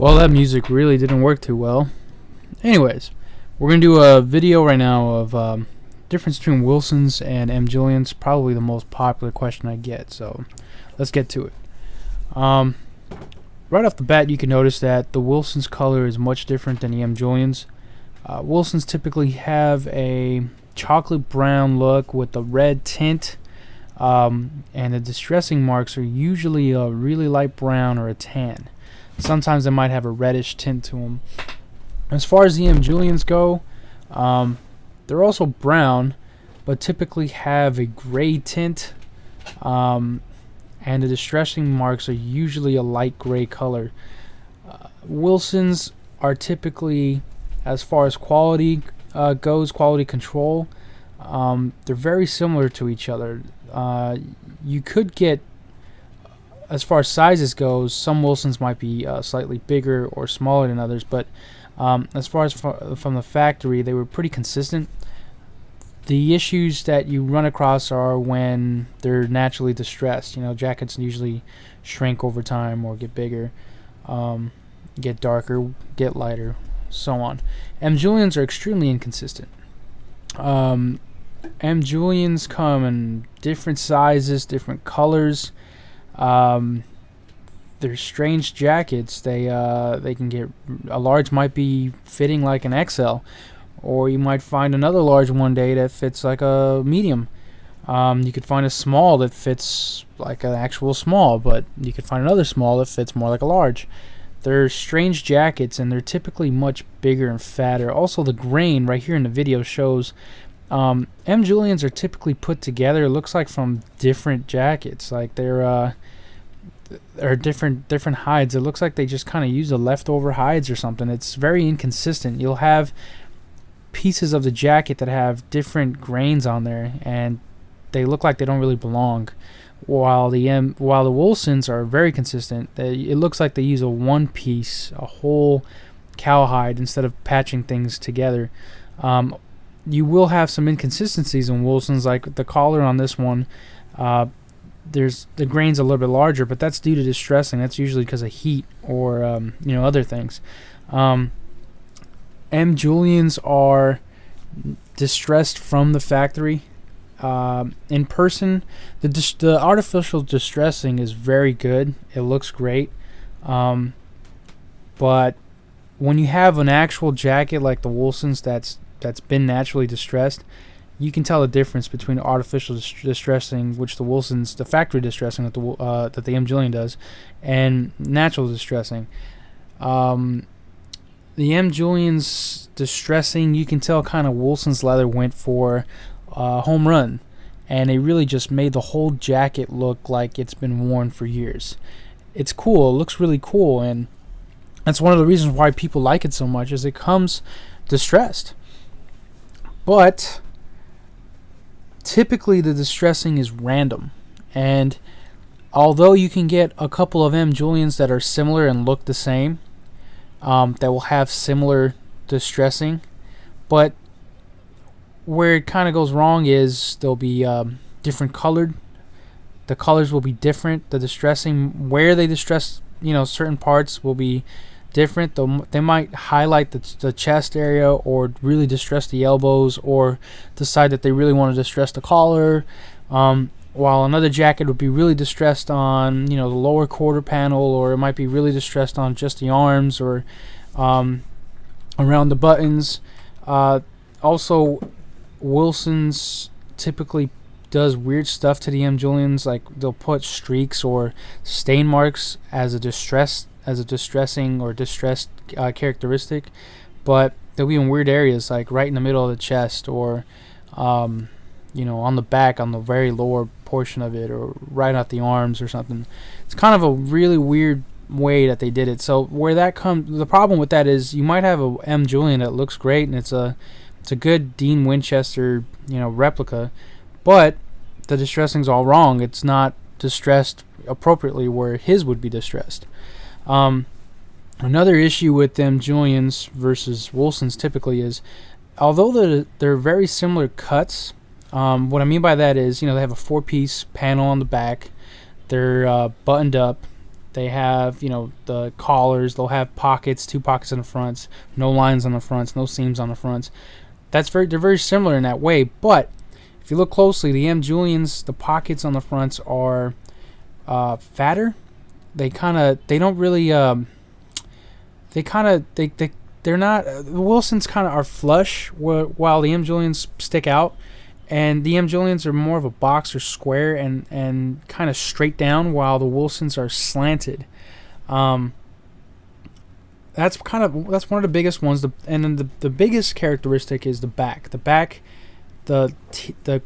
Well, that music really didn't work too well. Anyways, we're going to do a video right now of difference between Wilson's and M Julian's. Probably the most popular question I get, so let's get to it. Right off the bat, you can notice that the Wilson's color is much different than the M Julian's. Wilson's typically have a chocolate brown look with a red tint, and the distressing marks are usually a really light brown or a tan. Sometimes they might have a reddish tint to them. As far as the M Julians go, they're also brown, but typically have a gray tint, and the distressing marks are usually a light gray color. Wilson's are typically, as far as quality goes, quality control, they're very similar to each other. You could get, as far as sizes goes, some Wilsons might be slightly bigger or smaller than others, but as far as from the factory, they were pretty consistent. The issues that you run across are when they're naturally distressed. You know, jackets usually shrink over time or get bigger, get darker, get lighter, so on. M Julians are extremely inconsistent. M Julians come in different sizes, different colors. They're strange jackets. They can get, a large might be fitting like an XL, or you might find another large one day that fits like a medium. You could find a small that fits like an actual small, but you could find another small that fits more like a large. They're strange jackets, and they're typically much bigger and fatter. Also, the grain right here in the video shows M Julians are typically put together, it looks like, from different jackets. Like they're different hides. It looks like they just kind of use the leftover hides or something. It's very inconsistent. You'll have pieces of the jacket that have different grains on there, and they look like they don't really belong. While the Wilsons are very consistent, it looks like they use a one piece, a whole cowhide, instead of patching things together. You will have some inconsistencies in Wilsons, like the collar on this one. There's the grain's a little bit larger, but that's due to distressing. That's usually because of heat or other things. M Julians are distressed from the factory. In person, the artificial distressing is very good. It looks great, but when you have an actual jacket like the Wilsons that's been naturally distressed, you can tell the difference between artificial distressing, which the Wilsons, the factory distressing that the M Julian does, and natural distressing. The M Julian's distressing, you can tell kind of Wilson's leather went for home run, and they really just made the whole jacket look like it's been worn for years. It's cool. It looks really cool, and that's one of the reasons why people like it so much, is it comes distressed. But typically the distressing is random, and although you can get a couple of M Julians that are similar and look the same, that will have similar distressing, but where it kind of goes wrong is they'll be different colored. The colors will be different. The distressing, where they distress, certain parts will be different. They might highlight the chest area, or really distress the elbows, or decide that they really want to distress the collar, while another jacket would be really distressed on the lower quarter panel, or it might be really distressed on just the arms, or around the buttons. Also, Wilson's typically does weird stuff to the M Julians, like they'll put streaks or stain marks as a distressing or distressed characteristic, but they'll be in weird areas, like right in the middle of the chest, or on the back, on the very lower portion of it, or right at the arms or something. It's kind of a really weird way that they did it. So where that comes, the problem with that is you might have a M Julian that looks great, and it's a good Dean Winchester replica, but the distressing's all wrong. It's not distressed appropriately where his would be distressed. Another issue with them Julians versus Wilsons typically is, although they're very similar cuts, what I mean by that is, they have a 4-piece panel on the back. They're buttoned up. They have, the collars. They'll have pockets, 2 pockets on the fronts, no lines on the fronts, no seams on the fronts. They're very similar in that way. But if you look closely, the M Julians, the pockets on the fronts are fatter. They're not. The Wilsons kind of are flush, while the M Julians stick out. And the M Julians are more of a box or square and kind of straight down, while the Wilsons are slanted. That's one of the biggest ones. And then the biggest characteristic is the back. The back, the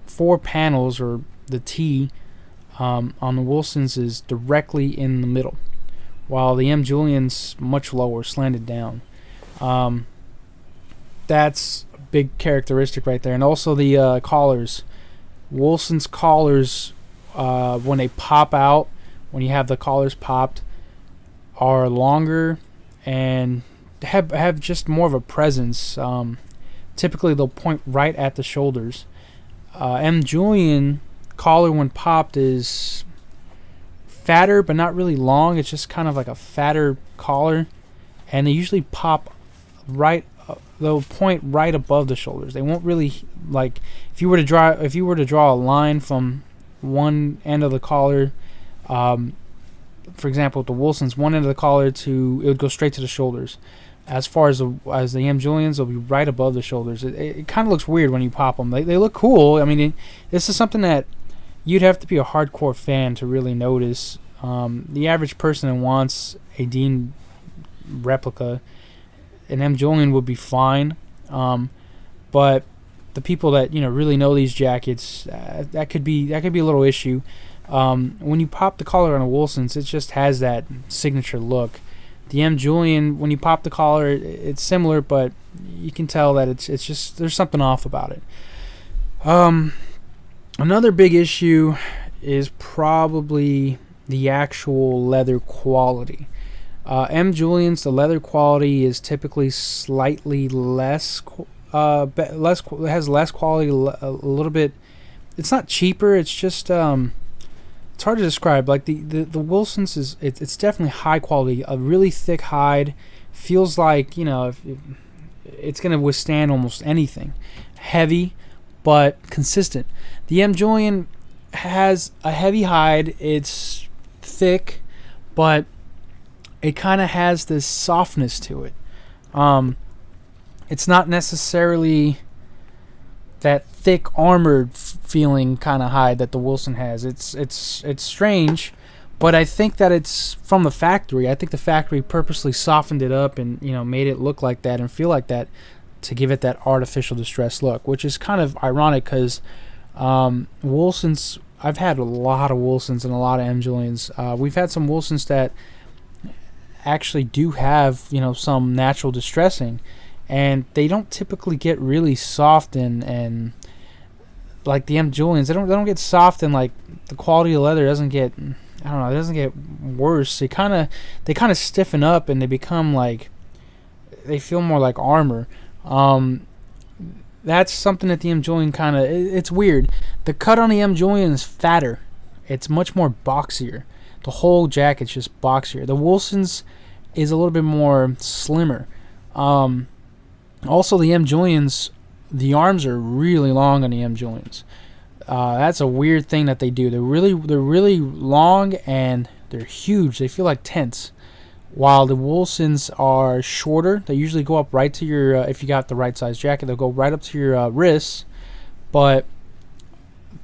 4 panels, or the T on the Wilsons, is directly in the middle, while the M Julian's much lower, slanted down. That's big characteristic right there. And also the collars. Wilson's collars, when they pop out, when you have the collars popped, are longer and have just more of a presence. Typically they'll point right at the shoulders. M Julian collar, when popped, is fatter but not really long. It's just kind of like a fatter collar, and they usually pop right. They'll point right above the shoulders. They won't really, like, if you were to draw a line from one end of the collar, for example, with the Wilsons, one end of the collar it would go straight to the shoulders. As far as the M Julians, they'll be right above the shoulders. It kind of looks weird when you pop them. They look cool. I mean, this is something that you'd have to be a hardcore fan to really notice. The average person that wants a Dean replica, an M Julian would be fine, but the people that really know these jackets, that could be a little issue. When you pop the collar on a Wilsons, it just has that signature look. The M Julian, when you pop the collar, it's similar, but you can tell that it's just, there's something off about it. Another big issue is probably the actual leather quality. M Julian's, the leather quality is typically slightly less. It has less quality, a little bit. It's not cheaper. It's just it's hard to describe. Like the Wilsons it's definitely high quality. A really thick hide, feels like it's gonna withstand almost anything. Heavy, but consistent. The M Julian has a heavy hide. It's thick, but it kind of has this softness to it. It's not necessarily that thick armored feeling kind of hide that the Wilson has. It's strange, but I think that it's from the factory. I think the factory purposely softened it up and made it look like that and feel like that to give it that artificial distress look, which is kind of ironic because Wilsons. I've had a lot of Wilsons and a lot of M Julians. We've had some Wilsons that actually do have some natural distressing, and they don't typically get really soft and like the M Julians. They don't get soft, and like the quality of leather doesn't get, I don't know, it doesn't get worse. They kind of stiffen up and they become like, they feel more like armor. That's something that the M Julian kind of, it's weird. The cut on the M Julian is fatter. It's much more boxier. The whole jacket's just boxier. The Wilsons is a little bit more slimmer. Also, the M Julians, the arms are really long on the M Julians. That's a weird thing that they do. They're really long and they're huge. They feel like tents. While the Wilsons are shorter, they usually go up right to your, if you got the right size jacket, they'll go right up to your wrists. But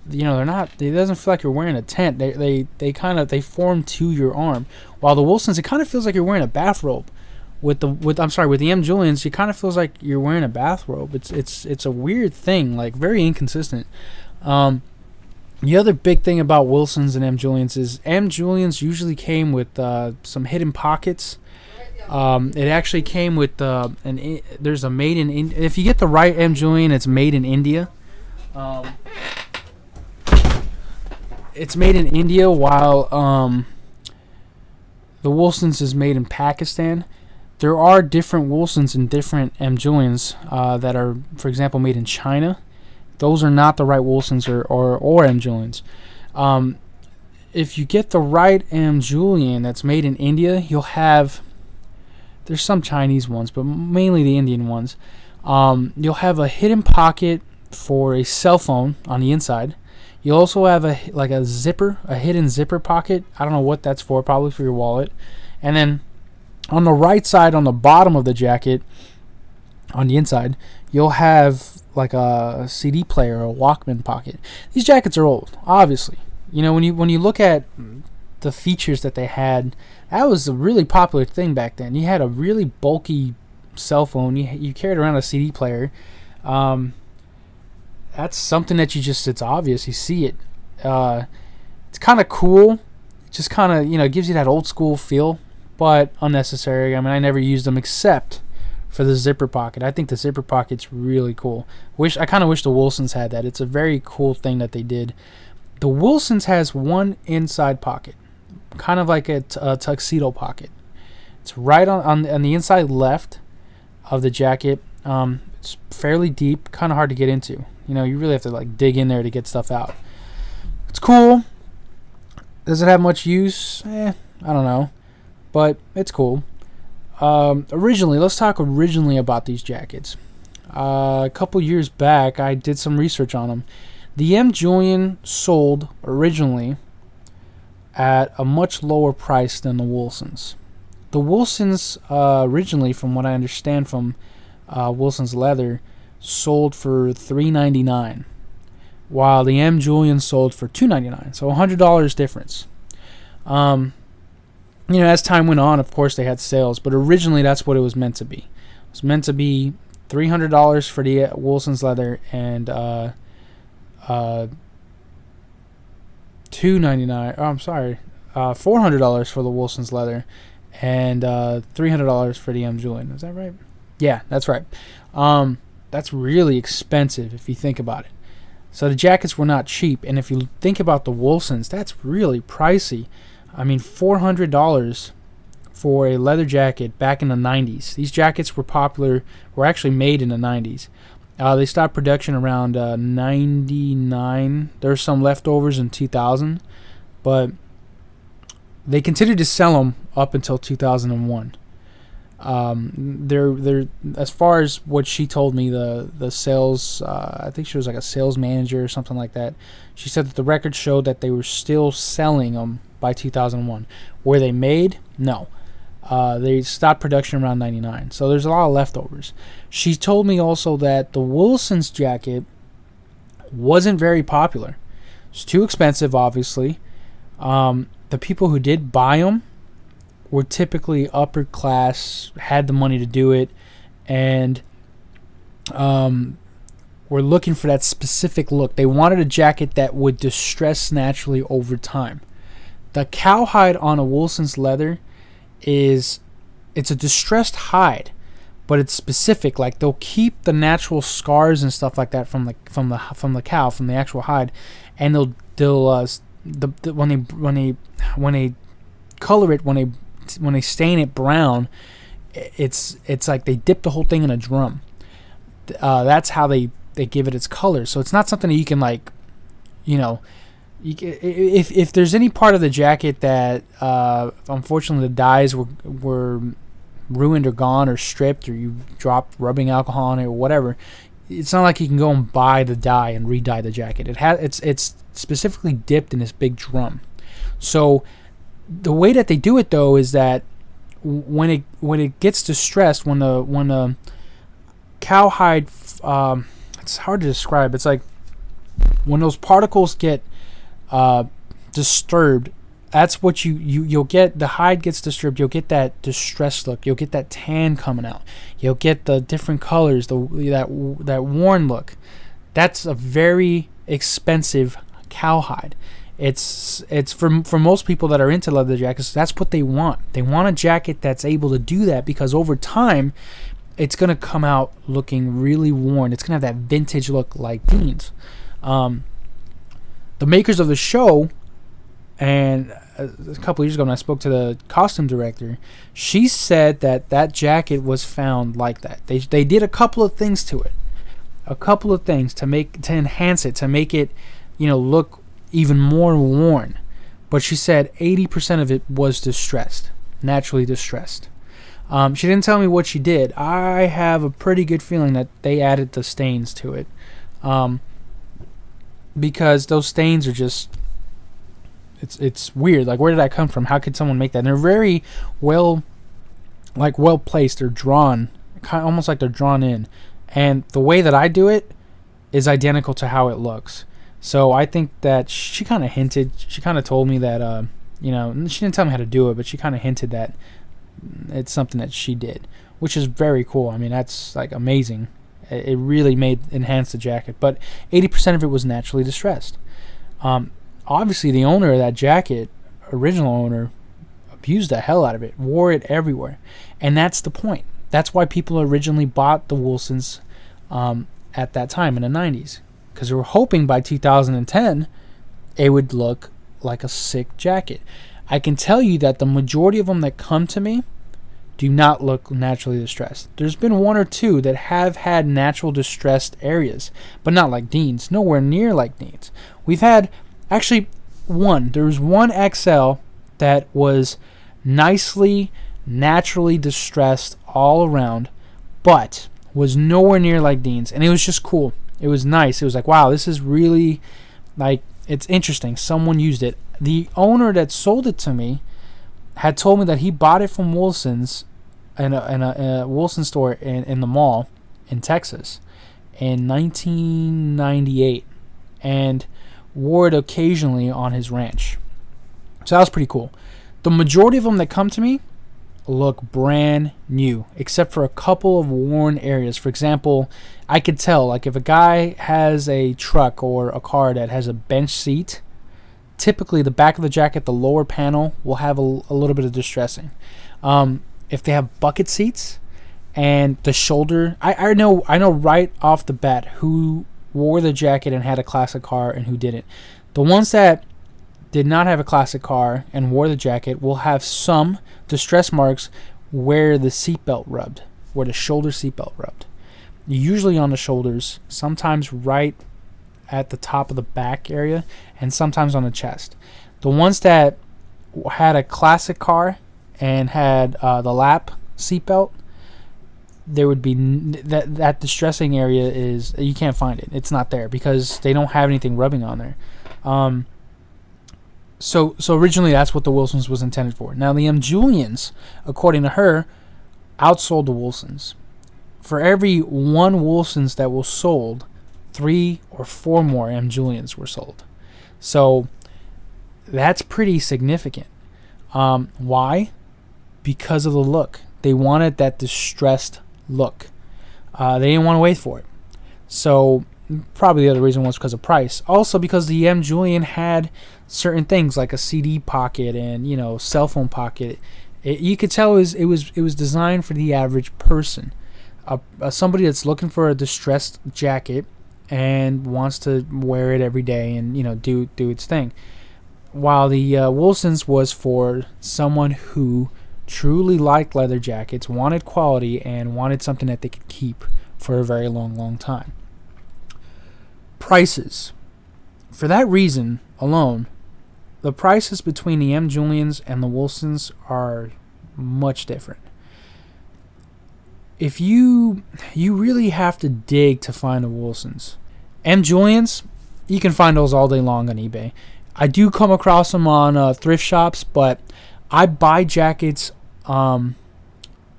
they're not. It doesn't feel like you're wearing a tent. They form to your arm. While the Wilsons, it kind of feels like you're wearing a bathrobe. With the M Julians, it kind of feels like you're wearing a bathrobe. It's a weird thing, like very inconsistent. The other big thing about Wilsons and M Julians is M Julians usually came with some hidden pockets. It actually came with there's a made in India. If you get the right M Julian, it's made in India. It's made in India, while the Wilsons is made in Pakistan. There are different Wilsons and different M Julians that are, for example, made in China. Those are not the right Wilsons or M Julians. if you get the right M Julian that's made in India, you'll have, there's some Chinese ones, but mainly the Indian ones. You'll have a hidden pocket for a cell phone on the inside. You'll also have a zipper, a hidden zipper pocket. I don't know what that's for, probably for your wallet. And then on the right side, on the bottom of the jacket, on the inside, you'll have like a CD player or a Walkman pocket. These jackets are old, obviously. You know, when you look at the features that they had, that was a really popular thing back then. You had a really bulky cell phone. You carried around a CD player. That's something that it's obvious. You see it. It's kind of cool. It just kind of, gives you that old school feel, but unnecessary. I mean, I never used them except for the zipper pocket. I think the zipper pocket's really cool. I kind of wish the Wilsons had that. It's a very cool thing that they did. The Wilsons has one inside pocket, kind of like a tuxedo pocket. It's right on the inside left of the jacket. It's fairly deep, kind of hard to get into. You really have to like dig in there to get stuff out. It's cool. Does it have much use? I don't know, but it's cool. Let's talk originally about these jackets. A couple years back, I did some research on them. The M Julian sold originally at a much lower price than the Wilsons. The Wilsons originally, from what I understand from Wilson's Leather, sold for $3.99, while the M Julian sold for $2.99. So $100 difference. As time went on, of course, they had sales, but originally that's what it was meant to be. It was meant to be $300 for the Wilson's Leather and $2.99. Oh, I'm sorry, $400 for the Wilson's Leather and $300 for the M Julian. Is that right? Yeah, that's right. That's really expensive if you think about it. So the jackets were not cheap, and if you think about the Wilsons, that's really pricey. I mean, $400 for a leather jacket back in the 90s. These jackets were actually made in the 90s. They stopped production around 99. There's some leftovers in 2000, but they continued to sell them up until 2001. They're as far as what she told me, the sales, I think she was like a sales manager or something like that. She said that the records showed that they were still selling them by 2001. Were they made? No. They stopped production around 99. So there's a lot of leftovers. She told me also that the Wilson's jacket wasn't very popular. It's too expensive, obviously. The people who did buy them were typically upper class, had the money to do it, and were looking for that specific look. They wanted a jacket that would distress naturally over time. The cowhide on a Wilson's Leather it's a distressed hide, but it's specific. Like, they'll keep the natural scars and stuff like that from the cow, from the actual hide, and they'll when they color it, when they stain it brown, it's like they dip the whole thing in a drum. That's how they give it its color. So it's not something that you can if there's any part of the jacket that unfortunately the dyes were ruined or gone or stripped, or you dropped rubbing alcohol on it or whatever, it's not like you can go and buy the dye and re-dye the jacket. It's specifically dipped in this big drum. So the way that they do it, though, is that when it gets distressed, when the cowhide, it's hard to describe. It's like when those particles get disturbed, that's what you'll get. The hide gets disturbed, you'll get that distressed look, you'll get that tan coming out, you'll get the different colors, that worn look. That's a very expensive cowhide. It's for most people that are into leather jackets, that's what they want. They want a jacket that's able to do that, because over time it's going to come out looking really worn. It's going to have that vintage look like Dean's. The makers of the show, and a couple years ago when I spoke to the costume director, she said that jacket was found like that. They did a couple of things to it, to enhance it, to make it look even more worn. but she said 80% of it was distressed, naturally distressed. She didn't tell me what she did. I have a pretty good feeling that they added the stains to it, because those stains are just, it's weird. Like, where did that come from? How could someone make that? And they're very well placed. They're drawn, kind of almost like they're drawn in, and the way that I do it is identical to how it looks. So I think that she kind of hinted. She kind of told me that, she didn't tell me how to do it, but she kind of hinted that it's something that she did, which is very cool. I mean, that's like amazing. It really enhanced the jacket. But 80% of it was naturally distressed. Obviously, the owner of that jacket, original owner, abused the hell out of it, wore it everywhere, and that's the point. That's why people originally bought the Wilsons at that time in the 90s, because they were hoping by 2010 it would look like a sick jacket. I can tell you that the majority of them that come to me do not look naturally distressed. There's been one or two that have had natural distressed areas, but not like Dean's, nowhere near like Dean's. We've had, actually, there was one XL that was nicely, naturally distressed all around, but was nowhere near like Dean's, and it was just cool. It was nice. It was like, wow, this is really, like, it's interesting. Someone used it. The owner that sold it to me had told me that he bought it from Wilson's in a Wilson store in the mall in Texas in 1998, and wore it occasionally on his ranch. So that was pretty cool. The majority of them that come to me look brand new, except for a couple of worn areas. For example, I could tell, like, if a guy has a truck or a car that has a bench seat, typically the back of the jacket, the lower panel, will have a little bit of distressing. If they have bucket seats and the shoulder, I know right off the bat who wore the jacket and had a classic car and who didn't. The ones that did not have a classic car and wore the jacket will have some distress marks where the seatbelt rubbed, where the shoulder seatbelt rubbed. Usually on the shoulders, sometimes right at the top of the back area, and sometimes on the chest. The ones that had a classic car and had the lap seatbelt, there would be that distressing area is, you can't find it. It's not there because they don't have anything rubbing on there. So originally that's what the Wilsons was intended for. Now the M Julians, according to her, outsold the Wilsons. For every one Wilsons that was sold, 3 or 4 more M Julians were sold. So that's pretty significant. Why? Because of the look. They wanted that distressed look. They didn't want to wait for it. So probably the other reason was because of price. Also because the M Julian had certain things like a CD pocket and cell phone pocket. You could tell it was designed for the average person, somebody that's looking for a distressed jacket and wants to wear it every day and do its thing. While the Wilsons was for someone who truly liked leather jackets, wanted quality, and wanted something that they could keep for a very long time. Prices. For that reason alone, the prices between the M Julians and the Wilsons are much different. If you really have to dig to find the Wilsons. M Julians, you can find those all day long on eBay. I do come across them on thrift shops, but I buy jackets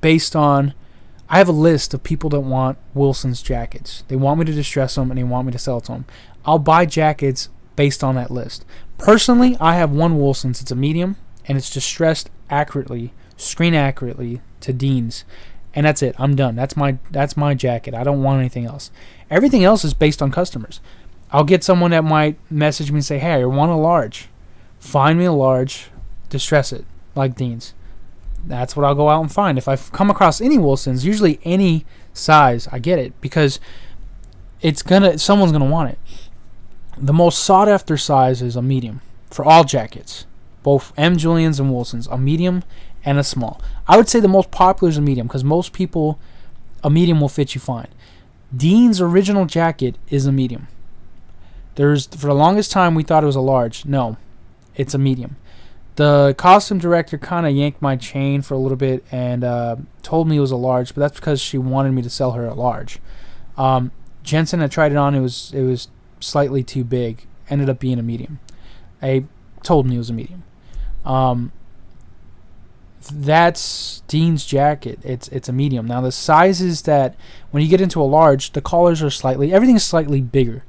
based on, I have a list of people that want Wilson's jackets. They want me to distress them and they want me to sell it to them. I'll buy jackets based on that list. Personally, I have one Wilson's. It's a medium and it's distressed accurately, screen accurately to Dean's, and that's it. I'm done. That's my jacket. I don't want anything else. Everything else is based on customers. I'll get someone that might message me and say, "Hey, I want a large. Find me a large, distress it like Dean's." That's what I'll go out and find. If I come across any Wilsons, usually any size, I get it because someone's gonna want it. The most sought after size is a medium for all jackets, both M Julians and Wilsons, a medium and a small. I would say the most popular is a medium because most people, a medium will fit you fine. Dean's original jacket is a medium. For the longest time we thought it was a large. No, it's a medium. The costume director kind of yanked my chain for a little bit and told me it was a large, but that's because she wanted me to sell her a large. Jensen had tried it on. It was slightly too big. Ended up being a medium. I told me it was a medium. That's Dean's jacket. It's a medium. Now the sizes that when you get into a large, the collars are everything's slightly bigger,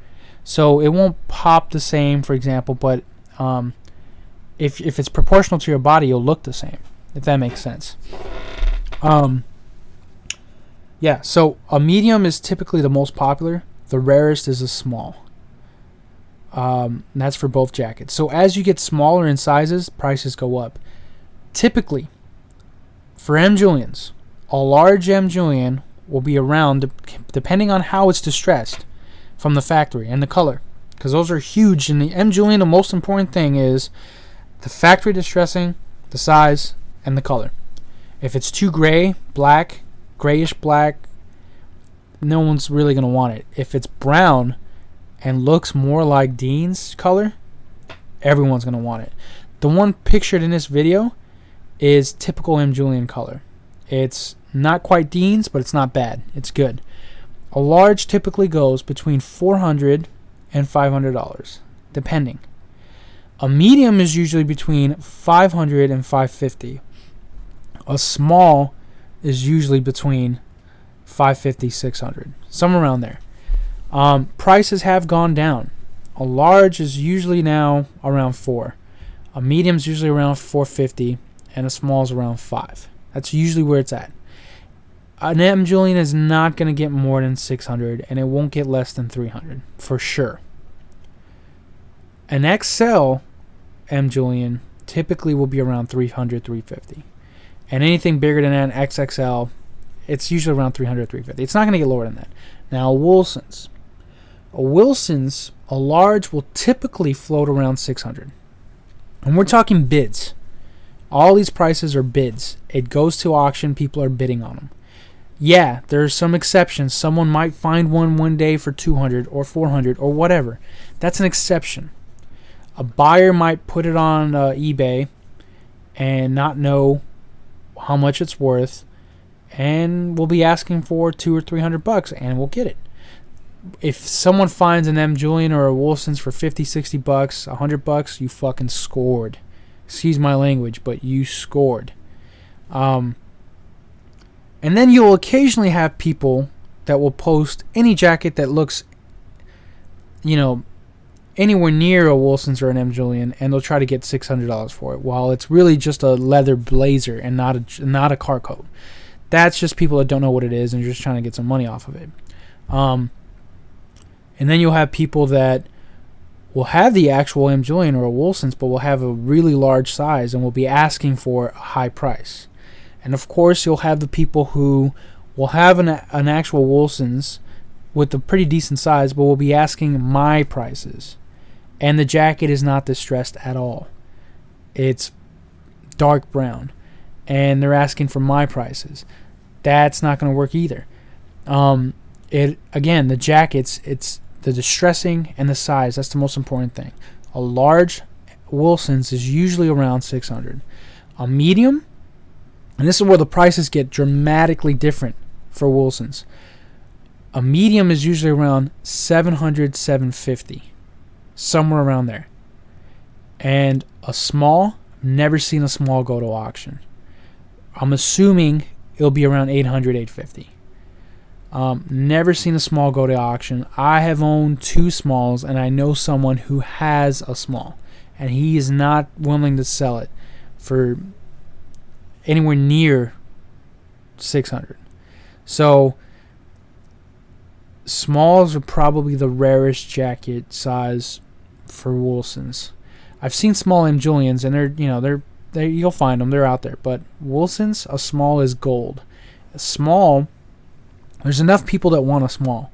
so it won't pop the same, for example. But if it's proportional to your body, you'll look the same, if that makes sense. Yeah, so a medium is typically the most popular. The rarest is a small. And that's for both jackets. So as you get smaller in sizes, prices go up. Typically, for M Julians, a large M Julian will be around, depending on how it's distressed from the factory and the color, because those are huge. In the M Julian, the most important thing is the factory distressing, the size, and the color. If it's too gray, black, grayish black, no one's really going to want it. If it's brown and looks more like Dean's color, everyone's going to want it. The one pictured in this video is typical M Julian color. It's not quite Dean's, but it's not bad. It's good. A large typically goes between $400 and $500, depending. A medium is usually between $500 and $550. A small is usually between $550, $600, somewhere around there. Prices have gone down. A large is usually now around $4. A medium is usually around $450, and a small is around $5. That's usually where it's at. An M Julian is not going to get more than $600, and it won't get less than $300 for sure. An XL M Julian typically will be around $300, $350, and anything bigger than that, XXL, it's usually around $300, $350. It's not going to get lower than that. Now, a Wilson's, a large will typically float around $600, and we're talking bids. All these prices are bids. It goes to auction. People are bidding on them. Yeah, there are some exceptions. Someone might find one day for $200 or $400 or whatever. That's an exception. A buyer might put it on eBay and not know how much it's worth, and will be asking for $200 or $300, and we'll get it. If someone finds an M Julian or a Wilson's for $50, $60, $100, you fucking scored. Excuse my language, but you scored. And then you'll occasionally have people that will post any jacket that looks, anywhere near a Wilson's or an M Julian, and they'll try to get $600 for it, while it's really just a leather blazer and not a car coat. That's just people that don't know what it is and are just trying to get some money off of it. And then you'll have people that will have the actual M Julian or a Wilson's, but will have a really large size and will be asking for a high price. And of course, you'll have the people who will have an actual Wilson's with a pretty decent size, but will be asking my prices. And the jacket is not distressed at all. It's dark brown, and they're asking for my prices. That's not going to work either. The jackets, it's the distressing and the size. That's the most important thing. A large Wilson's is usually around $600. A medium, and this is where the prices get dramatically different for Wilson's. A medium is usually around $700, $750, somewhere around there. And a small, never seen a small go to auction. I'm assuming it'll be around $800, $850. Never seen a small go to auction. I have owned 2 smalls, and I know someone who has a small, and he is not willing to sell it for anywhere near $600. So smalls are probably the rarest jacket size for Wilson's. I've seen small M Julians, and they're you'll find them. They're out there. But Wilson's, a small is gold. A small, there's enough people that want a small,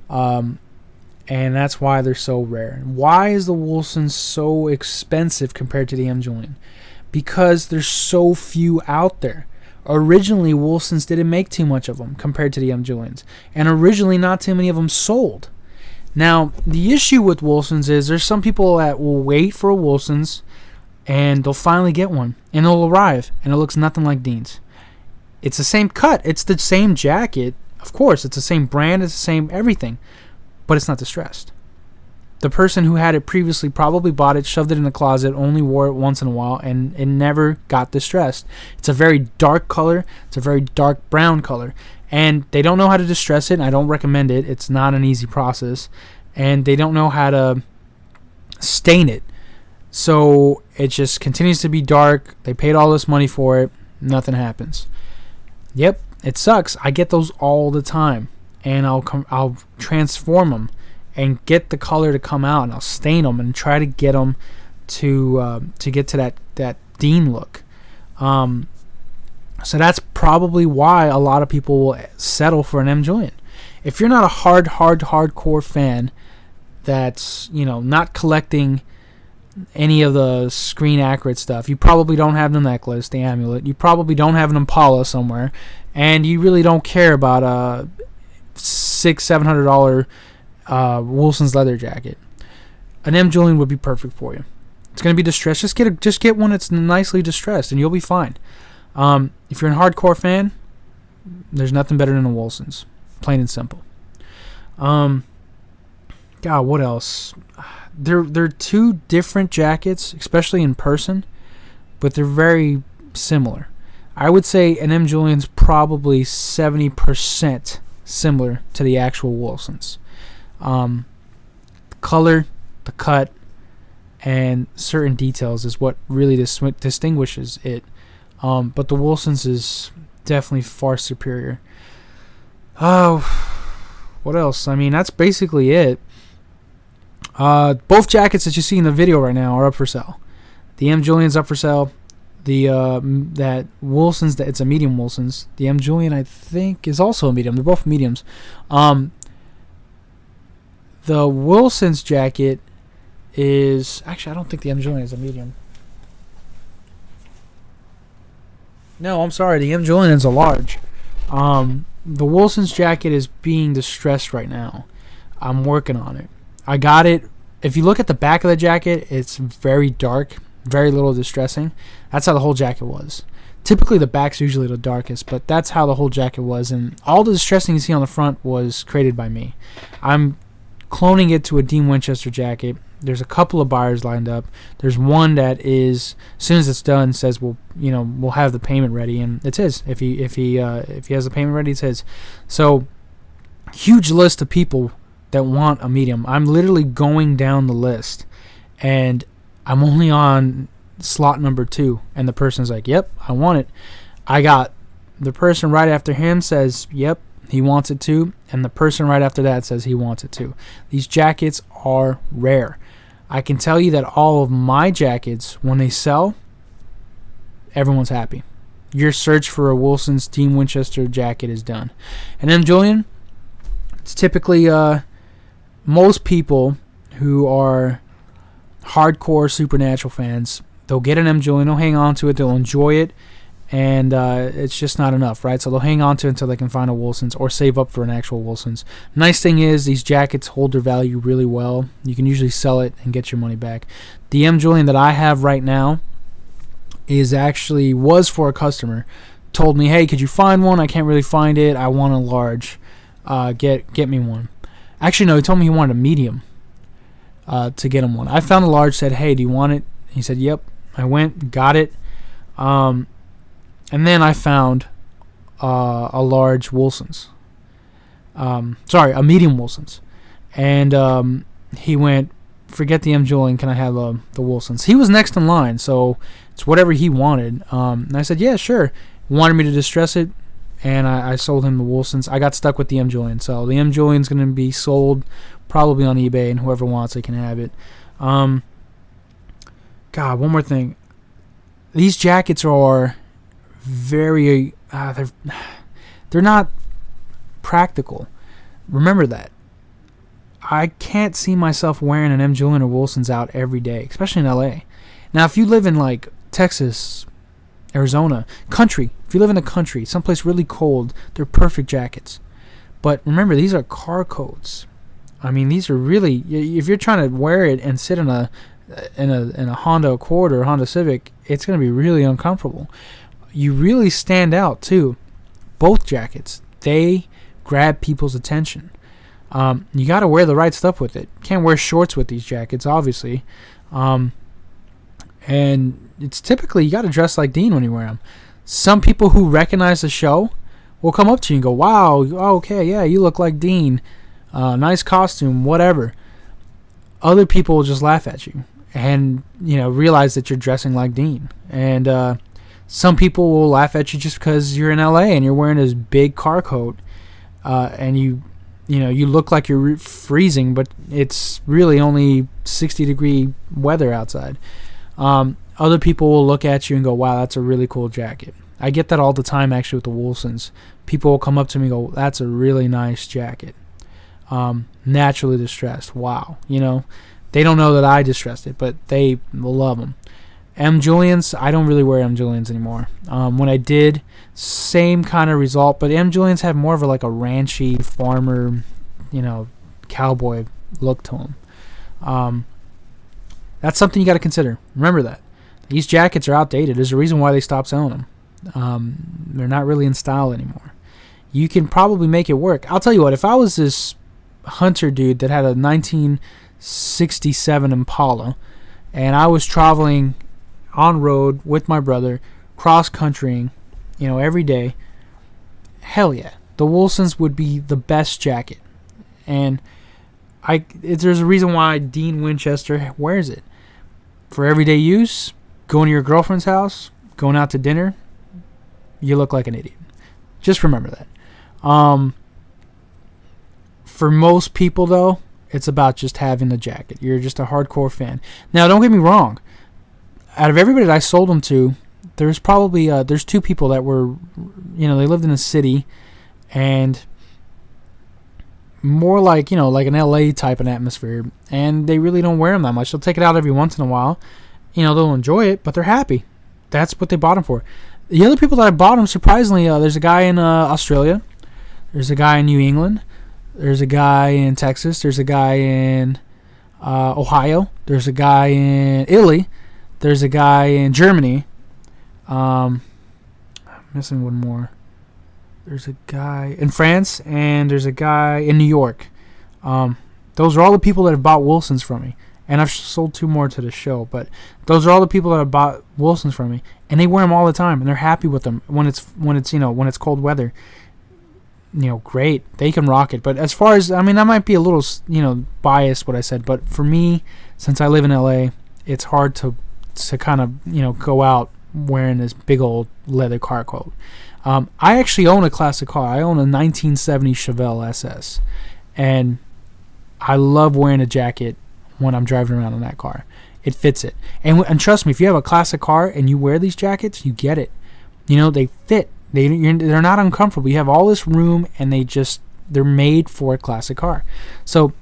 and that's why they're so rare. Why is the Wilson's so expensive compared to the M Julian? Because there's so few out there. Originally, Wilson's didn't make too much of them compared to the M Julians, and originally not too many of them sold. Now, the issue with Wilson's is there's some people that will wait for a Wilson's and they'll finally get one, and it'll arrive, and it looks nothing like Dean's. It's the same cut, it's the same jacket, of course, it's the same brand, it's the same everything, but it's not distressed. The person who had it previously probably bought it, shoved it in the closet, only wore it once in a while, and it never got distressed. It's a very dark color. It's a very dark brown color. And they don't know how to distress it, and I don't recommend it. It's not an easy process. And they don't know how to stain it. So it just continues to be dark. They paid all this money for it. Nothing happens. Yep, it sucks. I get those all the time. And I'll transform them and get the color to come out, and I'll stain them and try to get them to get to that Dean look. So that's probably why a lot of people will settle for an M Julian. If you're not a hardcore fan that's, not collecting any of the screen accurate stuff, you probably don't have the necklace, the amulet, you probably don't have an Impala somewhere, and you really don't care about a $600-700 Wilson's leather jacket, an M Julian would be perfect for you. It's going to be distressed. Just get one that's nicely distressed, and you'll be fine. If you're a hardcore fan, there's nothing better than a Wilson's, plain and simple. God, what else? They're two different jackets, especially in person, but they're very similar. I would say an M Julian's probably 70% similar to the actual Wilson's. The color, the cut, and certain details is what really distinguishes it. But the Wilson's is definitely far superior. Oh, what else? I mean, that's basically it. Both jackets that you see in the video right now are up for sale. The M Julian's up for sale. That Wilson's, it's a medium Wilson's. The M Julian, I think, is also a medium. They're both mediums. The Wilson's jacket is... Actually, I don't think the M Julian is a medium. No, I'm sorry. The M Julian is a large. The Wilson's jacket is being distressed right now. I'm working on it. I got it. If you look at the back of the jacket, it's very dark. Very little distressing. That's how the whole jacket was. Typically, the back's usually the darkest, but that's how the whole jacket was. And all the distressing you see on the front was created by me. I'm cloning it to a Dean Winchester jacket. There's a couple of buyers lined up. There's one that is, as soon as it's done, says we'll have the payment ready, and it's his. If he has the payment ready, it's his. So, huge list of people that want a medium. I'm literally going down the list, and I'm only on slot number 2, and the person's like, "Yep, I want it." I got the person right after him says, "Yep, he wants it too," and the person right after that says he wants it too. These jackets are rare. I can tell you that all of my jackets, when they sell, everyone's happy. Your search for a Wilson's Dean Winchester jacket is done. And M Julian, it's typically most people who are hardcore Supernatural fans, they'll get an M Julian, they'll hang on to it, they'll enjoy it, and it's just not enough, right? So they'll hang on to it until they can find a Wilson's or save up for an actual Wilson's. Nice thing is these jackets hold their value really well. You can usually sell it and get your money back. The M Julian that I have right now was for a customer. Told me, "Hey, could you find one? I can't really find it. I want a large. Get me one." Actually, no, he told me he wanted a medium to get him one. I found a large, said, "Hey, do you want it?" He said, "Yep." I went, got it. And then I found a large Wilson's. A medium Wilson's. And he went, "Forget the M Julian, can I have the Wilson's?" He was next in line, so it's whatever he wanted. And I said, "Yeah, sure." He wanted me to distress it, and I sold him the Wilson's. I got stuck with the M Julian, so the M Julian's going to be sold probably on eBay, and whoever wants it can have it. God, one more thing. These jackets are very they're not practical. Remember that. I can't see myself wearing an M Julian or Wilson's out every day, especially in LA. Now, if you live in like Texas, Arizona, country, if you live in the country, someplace really cold, they're perfect jackets. But remember, these are car coats. I mean, these are really, if you're trying to wear it and sit in a in a Honda Accord or a Honda Civic, it's going to be really uncomfortable. You really stand out too. Both jackets, they grab people's attention. You got to wear the right stuff with it. Can't wear shorts with these jackets, obviously. And it's typically, you got to dress like Dean when you wear them. Some people who recognize the show will come up to you and go, wow, okay, yeah, you look like Dean. Nice costume, whatever. Other people will just laugh at you and, realize that you're dressing like Dean. And some people will laugh at you just because you're in LA and you're wearing this big car coat, and you look like you're freezing, but it's really only 60-degree weather outside. Other people will look at you and go, wow, that's a really cool jacket. I get that all the time, actually, with the Wilsons. People will come up to me and go, that's a really nice jacket. Naturally distressed. Wow. They don't know that I distressed it, but they love them. M Julians, I don't really wear M Julians anymore. When I did, same kind of result, but M Julians have more of a ranchy farmer, cowboy look to them. That's something you got to consider. Remember that. These jackets are outdated. There's a reason why they stopped selling them. They're not really in style anymore. You can probably make it work. I'll tell you what, if I was this hunter dude that had a 1967 Impala and I was traveling on road with my brother, cross-countrying, every day, hell yeah, the Wilsons would be the best jacket. And there's a reason why Dean Winchester wears it. For everyday use, going to your girlfriend's house, going out to dinner, you look like an idiot. Just remember that. For most people, though, it's about just having the jacket. You're just a hardcore fan. Now, don't get me wrong. Out of everybody that I sold them to, there's probably there's two people that were, they lived in a city, and more like an LA type of atmosphere, and they really don't wear them that much. They'll take it out every once in a while. They'll enjoy it, but they're happy. That's what they bought them for. The other people that I bought them, surprisingly, there's a guy in Australia, there's a guy in New England, there's a guy in Texas, there's a guy in Ohio, there's a guy in Italy, there's a guy in Germany. I'm missing one more. There's a guy in France, and there's a guy in New York. Those are all the people that have bought Wilsons from me. And I've sold two more to the show, but those are all the people that have bought Wilsons from me, and they wear them all the time, and they're happy with them when it's cold weather. Great, they can rock it. But as far as I might be a little biased what I said, but for me, since I live in LA, it's hard to kind of go out wearing this big old leather car coat. I actually own a classic car. I own a 1970 Chevelle SS, and I love wearing a jacket when I'm driving around in that car. It fits it. And trust me, if you have a classic car and you wear these jackets, you get it. They fit. They're not uncomfortable. You have all this room, and they're made for a classic car. So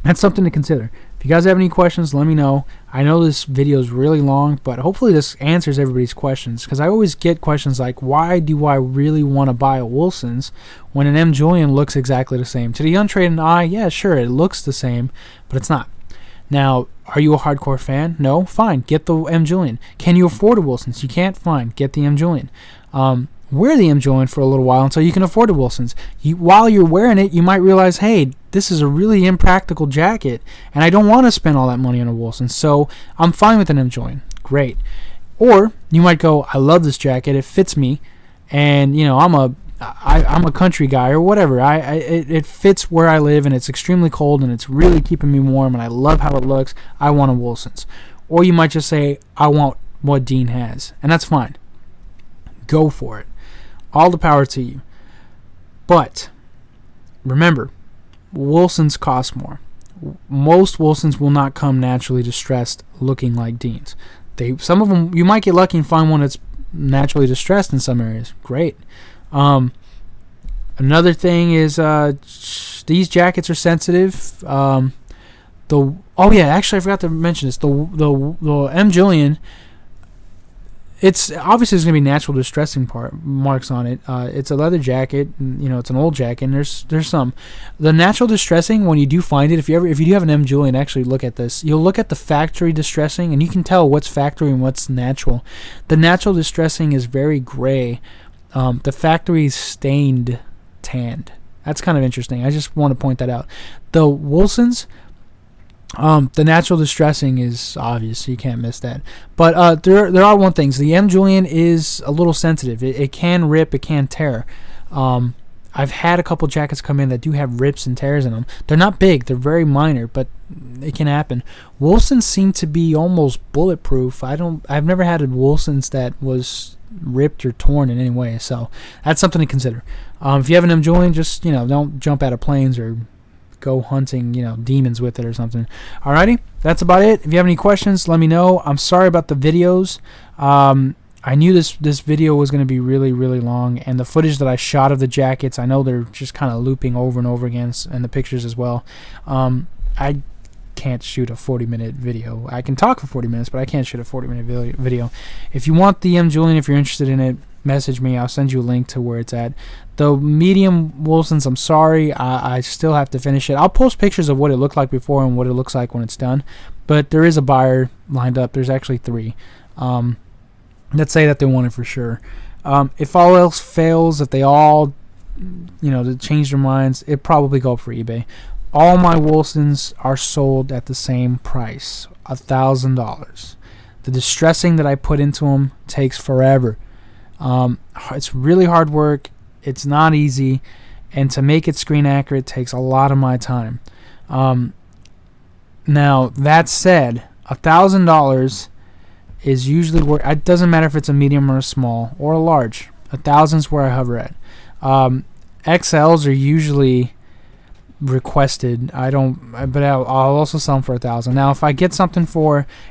that's something to consider. If you guys have any questions, let me know. I know this video is really long, but hopefully this answers everybody's questions, because I always get questions like, why do I really want to buy a Wilsons when an M Julian looks exactly the same? To the untrained eye, yeah, sure, it looks the same, but it's not. Now, are you a hardcore fan? No? Fine. Get the M Julian. Can you afford a Wilsons? You can't? Fine. Get the M Julian. Wear the M Julian for a little while until you can afford a Wilsons. While you're wearing it, you might realize, hey, this is a really impractical jacket, and I don't want to spend all that money on a Wilsons, so I'm fine with an M Julian. Great. Or you might go, I love this jacket. It fits me, and I'm a country guy or whatever. It fits where I live, and it's extremely cold, and it's really keeping me warm, and I love how it looks. I want a Wilsons. Or you might just say, I want what Dean has, and that's fine. Go for it. All the power to you. But remember, Wilsons cost more. Most Wilsons will not come naturally distressed looking like Dean's. Some of them, you might get lucky and find one that's naturally distressed in some areas. Great. Another thing is these jackets are sensitive. Actually, I forgot to mention this. The M Julian It's obviously there's gonna be natural distressing marks on it. It's a leather jacket, and, it's an old jacket. And there's some. The natural distressing, when you do find it, if you do have an M Julian, actually look at this. You'll look at the factory distressing, and you can tell what's factory and what's natural. The natural distressing is very gray. The factory is stained tanned. That's kind of interesting. I just want to point that out. The Wilsons. The natural distressing is obvious, so you can't miss that. But there are one things. The M Julian is a little sensitive. It can rip, it can tear. I've had a couple jackets come in that do have rips and tears in them. They're not big, they're very minor, but it can happen. Wilsons seem to be almost bulletproof. I've never had a Wilsons that was ripped or torn in any way, so that's something to consider. If you have an M Julian, just don't jump out of planes or go hunting, demons with it or something. Alrighty, that's about it. If you have any questions, let me know. I'm sorry about the videos. I knew this video was going to be really, really long, and the footage that I shot of the jackets, I know they're just kind of looping over and over again, and the pictures as well. I can't shoot a 40-minute video. I can talk for 40 minutes, but I can't shoot a 40-minute video. If you want the M Julian, if you're interested in it, message me. I'll send you a link to where it's at. The medium Wilsons, I'm sorry, I still have to finish it. I'll post pictures of what it looked like before and what it looks like when it's done, but there is a buyer lined up. There's actually 3 that say that they want it for sure. If all else fails, if they all change their minds, it'd probably go up for eBay. All my Wilsons are sold at the same price, $1,000. The distressing that I put into them takes forever. It's really hard work. It's not easy, and to make it screen accurate takes a lot of my time. Now that said, $1,000 is usually where it doesn't matter if it's a medium or a small or a large. 1,000's where I hover at. XLs are usually requested. But I'll also sell them for 1,000. Now, if I get something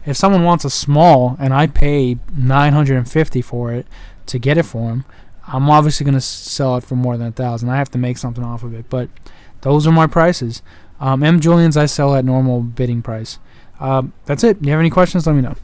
if someone wants a small and I pay $950 for it to get it for them, I'm obviously going to sell it for more than 1,000. I have to make something off of it, but those are my prices. M Julians I sell at normal bidding price. That's it. If you have any questions, let me know.